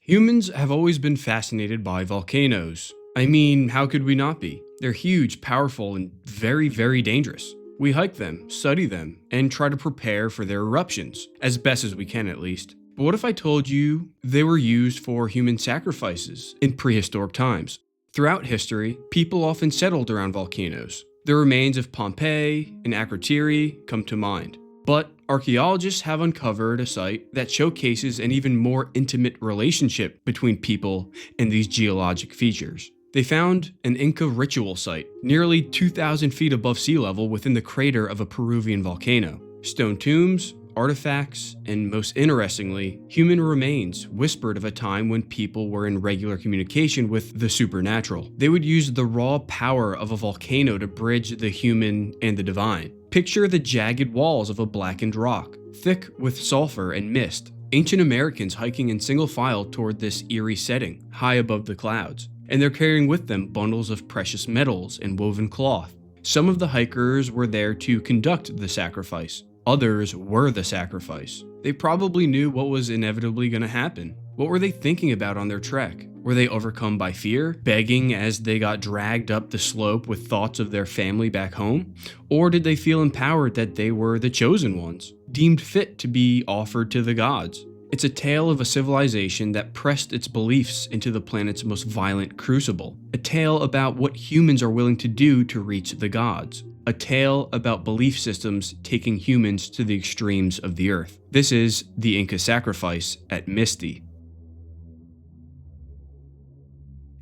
Humans have always been fascinated by volcanoes. I mean, how could we not be? They're huge, powerful, and very, very dangerous. We hike them, study them, and try to prepare for their eruptions, as best as we can at least. But what if I told you they were used for human sacrifices in prehistoric times? Throughout history, people often settled around volcanoes. The remains of Pompeii and Akrotiri come to mind. But archaeologists have uncovered a site that showcases an even more intimate relationship between people and these geologic features. They found an Inca ritual site, nearly 2,000 feet above sea level within the crater of a Peruvian volcano. Stone tombs, artifacts, and most interestingly, human remains whispered of a time when people were in regular communication with the supernatural. They would use the raw power of a volcano to bridge the human and the divine. Picture the jagged walls of a blackened rock, thick with sulfur and mist. Ancient Americans hiking in single file toward this eerie setting, high above the clouds, and they're carrying with them bundles of precious metals and woven cloth. Some of the hikers were there to conduct the sacrifice. Others were the sacrifice. They probably knew what was inevitably going to happen. What were they thinking about on their trek? Were they overcome by fear, begging as they got dragged up the slope with thoughts of their family back home? Or did they feel empowered that they were the chosen ones, deemed fit to be offered to the gods? It's a tale of a civilization that pressed its beliefs into the planet's most violent crucible. A tale about what humans are willing to do to reach the gods. A tale about belief systems taking humans to the extremes of the earth. This is the Inca sacrifice at Misti.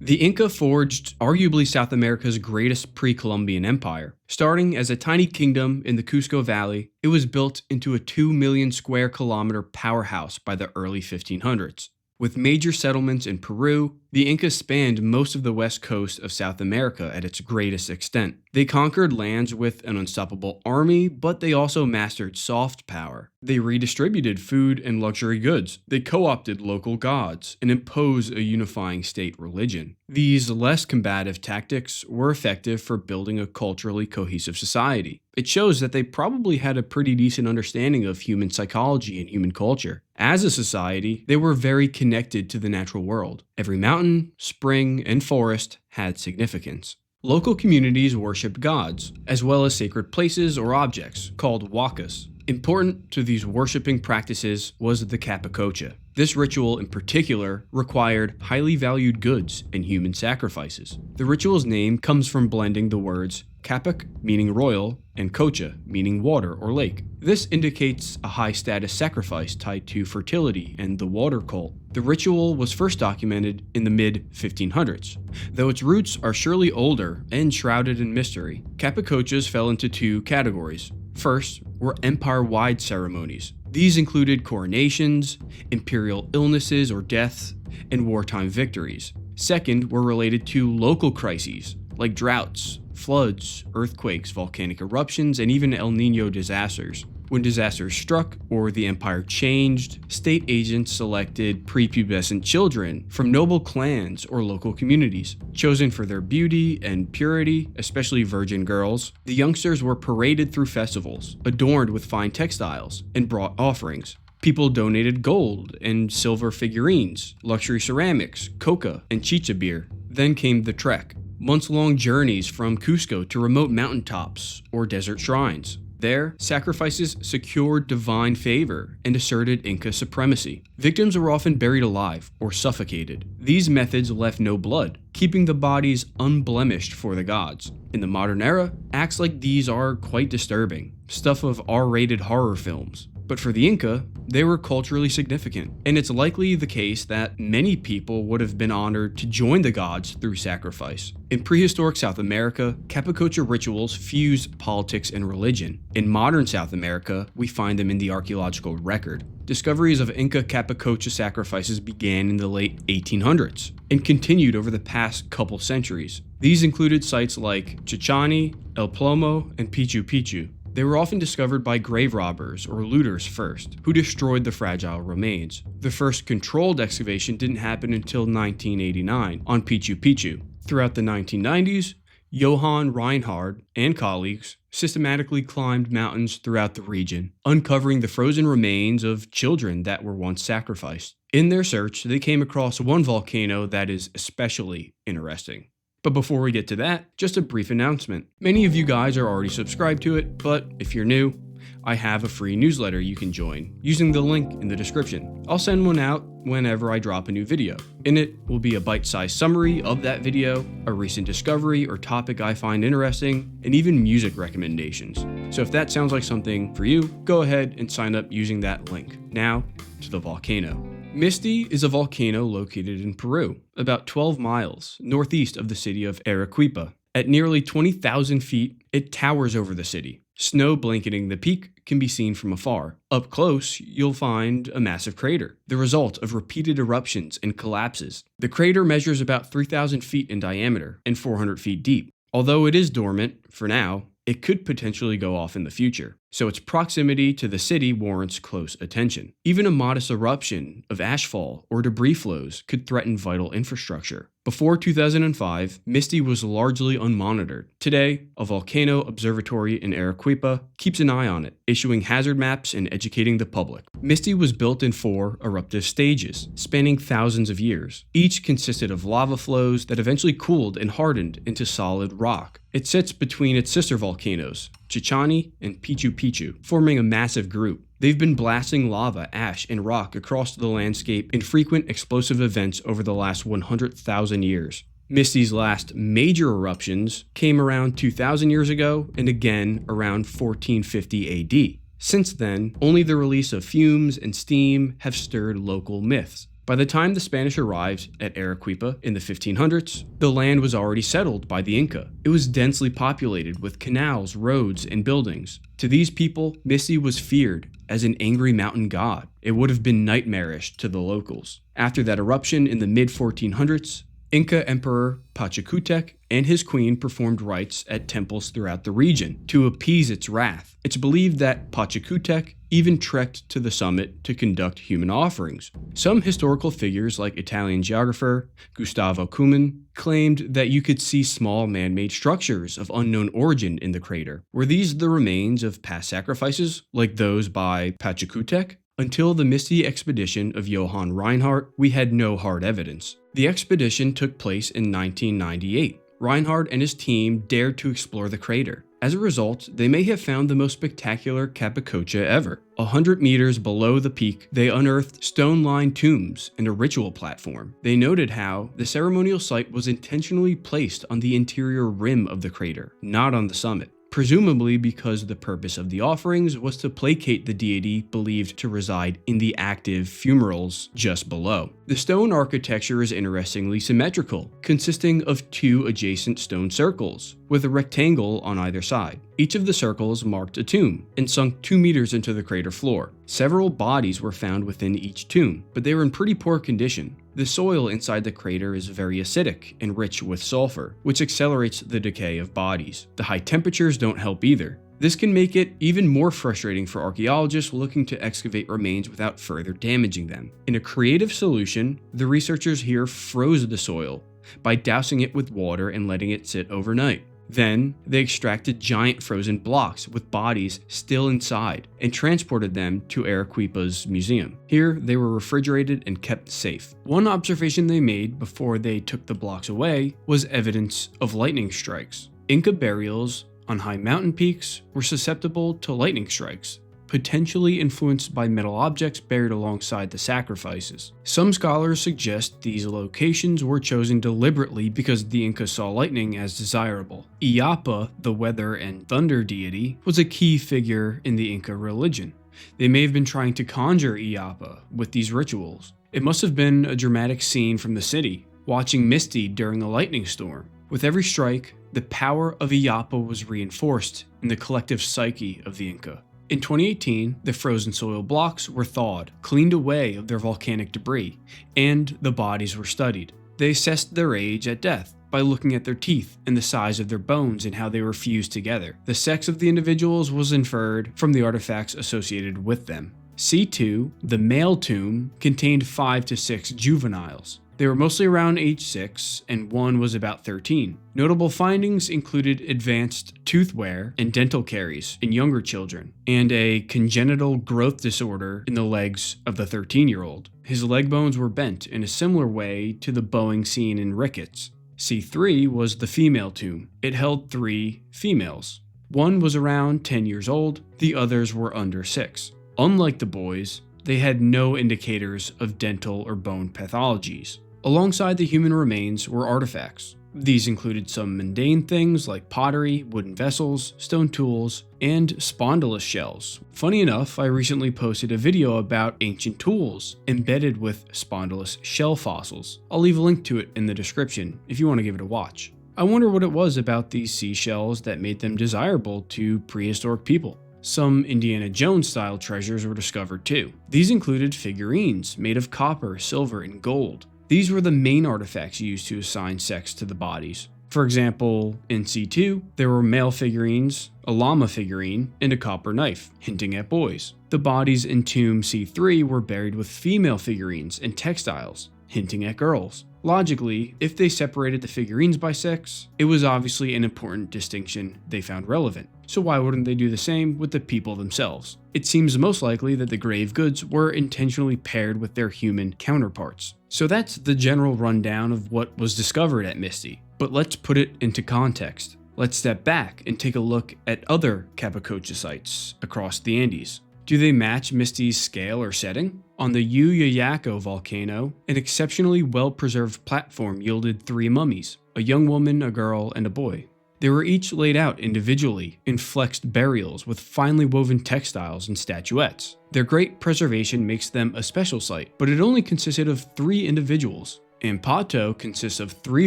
The Inca forged arguably South America's greatest pre-Columbian empire. Starting as a tiny kingdom in the Cusco Valley, it was built into a 2 million square kilometer powerhouse by the early 1500s. With major settlements in Peru, the Incas spanned most of the west coast of South America at its greatest extent. They conquered lands with an unstoppable army, but they also mastered soft power. They redistributed food and luxury goods. They co-opted local gods and imposed a unifying state religion. These less combative tactics were effective for building a culturally cohesive society. It shows that they probably had a pretty decent understanding of human psychology and human culture. As a society, they were very connected to the natural world. Every mountain, spring, and forest had significance. Local communities worshipped gods, as well as sacred places or objects, called wakas. Important to these worshipping practices was the Capacocha. This ritual in particular required highly valued goods and human sacrifices. The ritual's name comes from blending the words Capac, meaning royal, and Cocha, meaning water or lake. This indicates a high-status sacrifice tied to fertility and the water cult. The ritual was first documented in the mid-1500s, though its roots are surely older and shrouded in mystery. Capacochas fell into two categories. First were empire-wide ceremonies. These included coronations, imperial illnesses or deaths, and wartime victories. Second were related to local crises, like droughts, floods, earthquakes, volcanic eruptions, and even El Niño disasters. When disasters struck or the empire changed, state agents selected prepubescent children from noble clans or local communities. Chosen for their beauty and purity, especially virgin girls, the youngsters were paraded through festivals, adorned with fine textiles, and brought offerings. People donated gold and silver figurines, luxury ceramics, coca, and chicha beer. Then came the trek. Months-long journeys from Cusco to remote mountaintops or desert shrines. There, sacrifices secured divine favor and asserted Inca supremacy. Victims were often buried alive or suffocated. These methods left no blood, keeping the bodies unblemished for the gods. In the modern era, acts like these are quite disturbing, stuff of R-rated horror films. But for the Inca, they were culturally significant, and it's likely the case that many people would have been honored to join the gods through sacrifice. In prehistoric South America, Capacocha rituals fused politics and religion. In modern South America, we find them in the archaeological record. Discoveries of Inca Capacocha sacrifices began in the late 1800s and continued over the past couple centuries. These included sites like Chichani, El Plomo, and Pichu Picchu. They were often discovered by grave robbers or looters first, who destroyed the fragile remains. The first controlled excavation didn't happen until 1989 on Pichu Picchu. Throughout the 1990s, Johann Reinhard and colleagues systematically climbed mountains throughout the region, uncovering the frozen remains of children that were once sacrificed. In their search, they came across one volcano that is especially interesting. But before we get to that, just a brief announcement. Many of you guys are already subscribed to it, but if you're new, I have a free newsletter you can join using the link in the description. I'll send one out whenever I drop a new video. In it will be a bite-sized summary of that video, a recent discovery or topic I find interesting, and even music recommendations. So if that sounds like something for you, go ahead and sign up using that link. Now, to the volcano. Misti is a volcano located in Peru, about 12 miles northeast of the city of Arequipa. At nearly 20,000 feet, it towers over the city. Snow blanketing the peak can be seen from afar. Up close, you'll find a massive crater, the result of repeated eruptions and collapses. The crater measures about 3,000 feet in diameter and 400 feet deep. Although it is dormant, for now, it could potentially go off in the future, so its proximity to the city warrants close attention. Even a modest eruption of ashfall or debris flows could threaten vital infrastructure. Before 2005, Misti was largely unmonitored. Today, a volcano observatory in Arequipa keeps an eye on it, issuing hazard maps and educating the public. Misti was built in 4 eruptive stages, spanning thousands of years. Each consisted of lava flows that eventually cooled and hardened into solid rock. It sits between its sister volcanoes, Chichani and Pichu Pichu, forming a massive group. They've been blasting lava, ash, and rock across the landscape in frequent explosive events over the last 100,000 years. Misti's last major eruptions came around 2,000 years ago and again around 1450 AD. Since then, only the release of fumes and steam have stirred local myths. By the time the Spanish arrived at Arequipa in the 1500s, the land was already settled by the Inca. It was densely populated with canals, roads, and buildings. To these people, Misti was feared as an angry mountain god. It would have been nightmarish to the locals. After that eruption in the mid-1400s, Inca Emperor Pachacutec and his queen performed rites at temples throughout the region to appease its wrath. It's believed that Pachacutec even trekked to the summit to conduct human offerings. Some historical figures, like Italian geographer Gustavo Kuman, claimed that you could see small man-made structures of unknown origin in the crater. Were these the remains of past sacrifices, like those by Pachacutec? Until the Misti Expedition of Johann Reinhard, we had no hard evidence. The expedition took place in 1998. Reinhard and his team dared to explore the crater. As a result, they may have found the most spectacular Capacocha ever. 100 meters below the peak, they unearthed stone-lined tombs and a ritual platform. They noted how the ceremonial site was intentionally placed on the interior rim of the crater, not on the summit, presumably because the purpose of the offerings was to placate the deity believed to reside in the active fumaroles just below. The stone architecture is interestingly symmetrical, consisting of 2 adjacent stone circles, with a rectangle on either side. Each of the circles marked a tomb and sunk 2 meters into the crater floor. Several bodies were found within each tomb, but they were in pretty poor condition. The soil inside the crater is very acidic and rich with sulfur, which accelerates the decay of bodies. The high temperatures don't help either. This can make it even more frustrating for archaeologists looking to excavate remains without further damaging them. In a creative solution, the researchers here froze the soil by dousing it with water and letting it sit overnight. Then, they extracted giant frozen blocks with bodies still inside and transported them to Arequipa's museum. Here, they were refrigerated and kept safe. One observation they made before they took the blocks away was evidence of lightning strikes. Inca burials on high mountain peaks were susceptible to lightning strikes, potentially influenced by metal objects buried alongside the sacrifices. Some scholars suggest these locations were chosen deliberately because the Inca saw lightning as desirable. Illapa, the weather and thunder deity, was a key figure in the Inca religion. They may have been trying to conjure Illapa with these rituals. It must have been a dramatic scene from the city, watching Misti during a lightning storm. With every strike, the power of Illapa was reinforced in the collective psyche of the Inca. In 2018, the frozen soil blocks were thawed, cleaned away of their volcanic debris, and the bodies were studied. They assessed their age at death by looking at their teeth and the size of their bones and how they were fused together. The sex of the individuals was inferred from the artifacts associated with them. C2, the male tomb, contained 5 to 6 juveniles. They were mostly around age 6, and one was about 13. Notable findings included advanced tooth wear and dental caries in younger children, and a congenital growth disorder in the legs of the 13-year-old. His leg bones were bent in a similar way to the bowing seen in rickets. C3 was the female tomb. It held 3 females. One was around 10 years old, the others were under 6. Unlike the boys, they had no indicators of dental or bone pathologies. Alongside the human remains were artifacts. These included some mundane things like pottery, wooden vessels, stone tools, and spondylus shells. Funny enough, I recently posted a video about ancient tools embedded with spondylus shell fossils. I'll leave a link to it in the description if you want to give it a watch. I wonder what it was about these seashells that made them desirable to prehistoric people. Some Indiana Jones style treasures were discovered too. These included figurines made of copper, silver, and gold. These were the main artifacts used to assign sex to the bodies. For example, in C2, there were male figurines, a llama figurine, and a copper knife, hinting at boys. The bodies in tomb C3 were buried with female figurines and textiles, hinting at girls. Logically, if they separated the figurines by sex, it was obviously an important distinction they found relevant. So why wouldn't they do the same with the people themselves? It seems most likely that the grave goods were intentionally paired with their human counterparts. So that's the general rundown of what was discovered at Misti. But let's put it into context. Let's step back and take a look at other Capacocha sites across the Andes. Do they match Misti's scale or setting? On the Yuyayaco volcano, an exceptionally well-preserved platform yielded 3 mummies, a young woman, a girl, and a boy. They were each laid out individually in flexed burials with finely woven textiles and statuettes. Their great preservation makes them a special site, but it only consisted of 3 individuals. Ambato consists of 3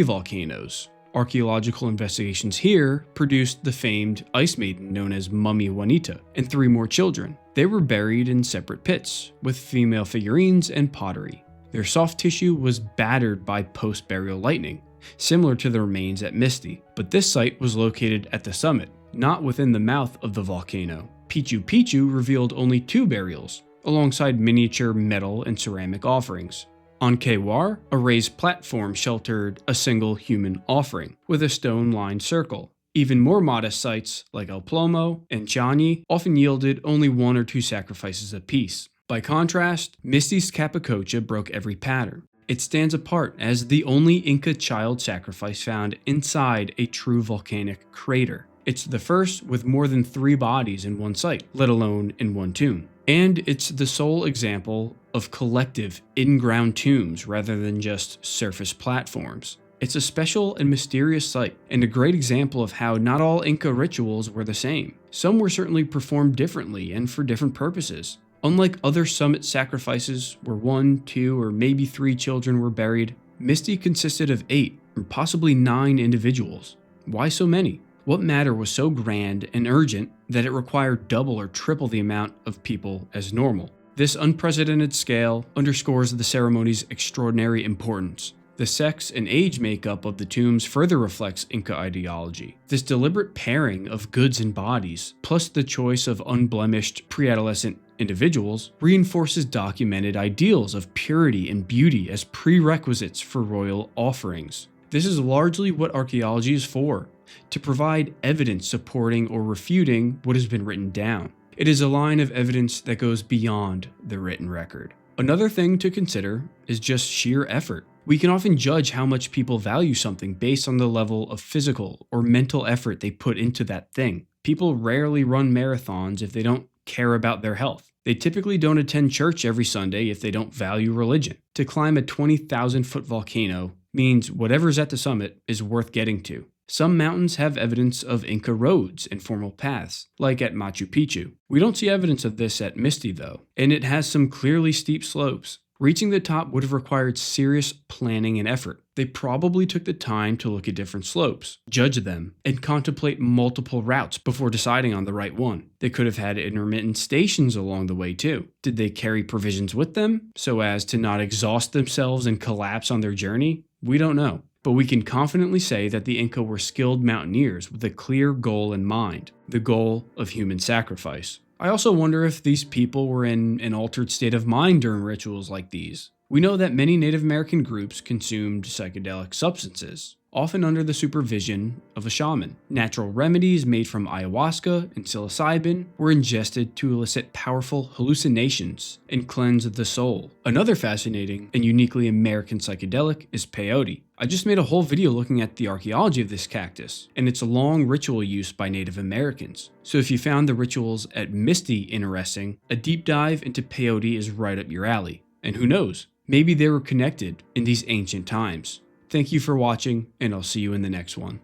volcanoes. Archaeological investigations here produced the famed ice maiden known as Mummy Juanita and 3 more children. They were buried in separate pits with female figurines and pottery. Their soft tissue was battered by post-burial lightning, similar to the remains at Misti, but this site was located at the summit, not within the mouth of the volcano. Picchu Picchu revealed only 2 burials, alongside miniature metal and ceramic offerings. On Quewar, a raised platform sheltered a single human offering, with a stone-lined circle. Even more modest sites, like El Plomo and Chani, often yielded only 1 or 2 sacrifices apiece. By contrast, Misti's Capacocha broke every pattern. It stands apart as the only Inca child sacrifice found inside a true volcanic crater. It's the first with more than 3 bodies in one site, let alone in one tomb. And it's the sole example of collective in-ground tombs rather than just surface platforms. It's a special and mysterious site, and a great example of how not all Inca rituals were the same. Some were certainly performed differently and for different purposes. Unlike other summit sacrifices where 1, 2, or maybe 3 children were buried, Misti consisted of 8 or possibly 9 individuals. Why so many? What matter was so grand and urgent that it required double or triple the amount of people as normal? This unprecedented scale underscores the ceremony's extraordinary importance. The sex and age makeup of the tombs further reflects Inca ideology. This deliberate pairing of goods and bodies, plus the choice of unblemished pre-adolescent individuals, reinforces documented ideals of purity and beauty as prerequisites for royal offerings. This is largely what archaeology is for, to provide evidence supporting or refuting what has been written down. It is a line of evidence that goes beyond the written record. Another thing to consider is just sheer effort. We can often judge how much people value something based on the level of physical or mental effort they put into that thing. People rarely run marathons if they don't care about their health. They typically don't attend church every Sunday if they don't value religion. To climb a 20,000-foot volcano means whatever's at the summit is worth getting to. Some mountains have evidence of Inca roads and formal paths, like at Machu Picchu. We don't see evidence of this at Misti though, and it has some clearly steep slopes. Reaching the top would have required serious planning and effort. They probably took the time to look at different slopes, judge them, and contemplate multiple routes before deciding on the right one. They could have had intermittent stations along the way too. Did they carry provisions with them so as to not exhaust themselves and collapse on their journey? We don't know. But we can confidently say that the Inca were skilled mountaineers with a clear goal in mind, the goal of human sacrifice. I also wonder if these people were in an altered state of mind during rituals like these. We know that many Native American groups consumed psychedelic substances, often under the supervision of a shaman. Natural remedies made from ayahuasca and psilocybin were ingested to elicit powerful hallucinations and cleanse the soul. Another fascinating and uniquely American psychedelic is peyote. I just made a whole video looking at the archaeology of this cactus and its long ritual use by Native Americans. So if you found the rituals at Misti interesting, a deep dive into peyote is right up your alley. And who knows, maybe they were connected in these ancient times. Thank you for watching, and I'll see you in the next one.